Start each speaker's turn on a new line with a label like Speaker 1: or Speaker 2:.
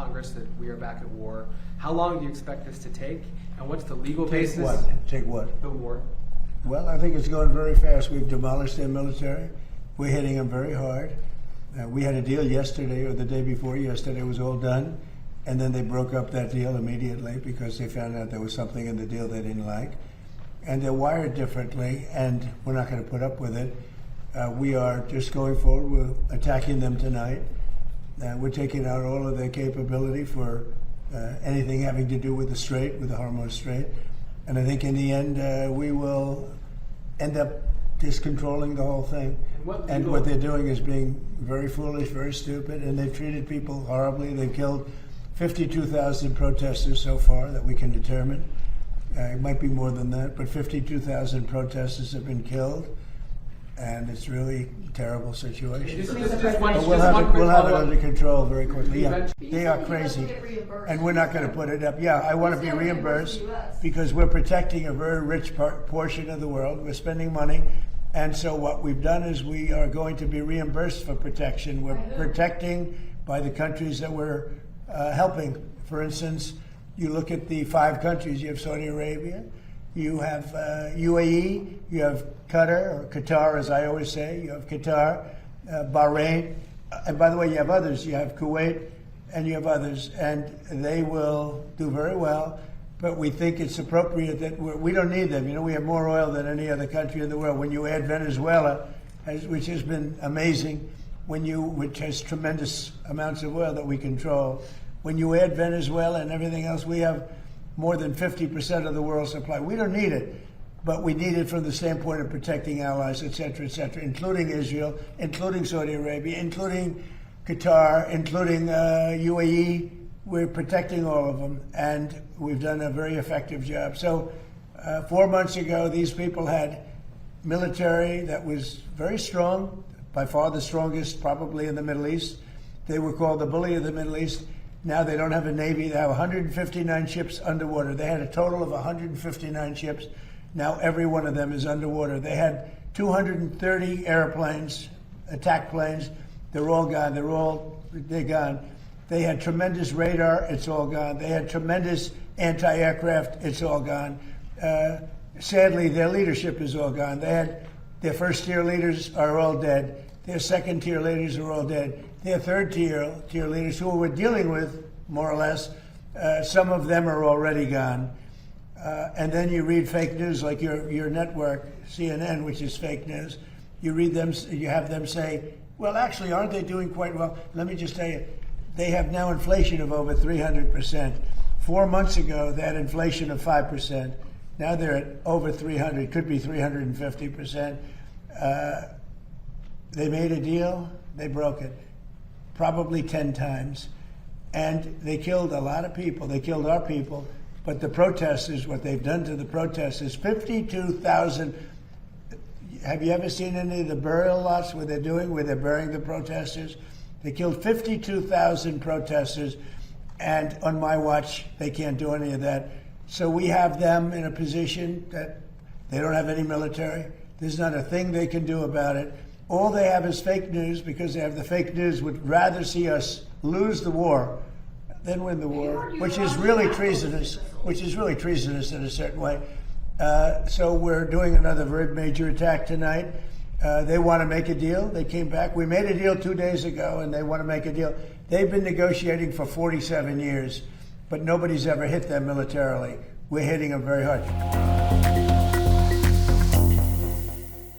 Speaker 1: Congress that we are back at war. How long do you expect this to take? And what's the legal basis?
Speaker 2: Take what?
Speaker 1: The war.
Speaker 2: Well, I think it's going very fast. We've demolished their military. We're hitting them very hard. We had a deal yesterday or the day before yesterday. It was all done. And then they broke up that deal immediately because they found out there was something in the deal they didn't like. And they're wired differently, and we're not going to put up with it. We are just going forward. We're attacking them tonight. We're taking out all of their capability for anything having to do with the Strait, with the Hormuz Strait. And I think in the end, we will end up just controlling the whole thing. And what they're doing is being very foolish, very stupid, and they've treated people horribly. They've killed 52,000 protesters so far that we can determine. It might be more than that, but 52,000 protesters have been killed, and it's really a terrible situation. But we'll have it under control very quickly. Yeah, they are crazy, and we're not going to put it up. Yeah, I want to be reimbursed because we're protecting a very rich portion of the world. We're spending money, and so what we've done is we are going to be reimbursed for protection. We're protecting by the countries that we're helping. For instance, you look at the 5 countries. You have Saudi Arabia, you have UAE, you have Qatar, or Qatar as I always say, you have Qatar, Bahrain, and by the way, you have others. You have Kuwait, and you have others, and they will do very well, but we think it's appropriate that we don't need them. You know, we have more oil than any other country in the world. When you add Venezuela, which has been amazing, which has tremendous amounts of oil that we control, when you add Venezuela and everything else, we have more than 50% of the world's supply. We don't need it, but we need it from the standpoint of protecting allies, et cetera, including Israel, including Saudi Arabia, including Qatar, including UAE. We're protecting all of them, and we've done a very effective job. So 4 months ago, these people had military that was very strong, by far the strongest probably in the Middle East. They were called the bully of the Middle East. Now they don't have a Navy. They have 159 ships underwater. They had a total of 159 ships. Now every one of them is underwater. They had 230 airplanes, attack planes. They're all gone. They're gone. They had tremendous radar. It's all gone. They had tremendous anti-aircraft. It's all gone. Sadly, their leadership is all gone. They had their first-tier leaders are all dead. Their second-tier leaders are all dead. Their third-tier leaders, who we're dealing with, more or less, some of them are already gone. And then you read fake news like your network, CNN, which is fake news. You read them, you have them say, well, actually, aren't they doing quite well? Let me just tell you, they have now inflation of over 300%. 4 months ago, they had inflation of 5%. Now they're at over 300, could be 350%. They made a deal, they broke it, probably 10 times. And they killed a lot of people. They killed our people. But the protesters, what they've done to the protesters, 52,000. Have you ever seen any of the burial lots where they're burying the protesters? They killed 52,000 protesters, and on my watch, they can't do any of that. So we have them in a position that they don't have any military. There's not a thing they can do about it. All they have is fake news, because they have the fake news, would rather see us lose the war than win the war, which is really treasonous, in a certain way. So we're doing another very major attack tonight. They want to make a deal. They came back. We made a deal 2 days ago, and they want to make a deal. They've been negotiating for 47 years, but nobody's ever hit them militarily. We're hitting them very hard.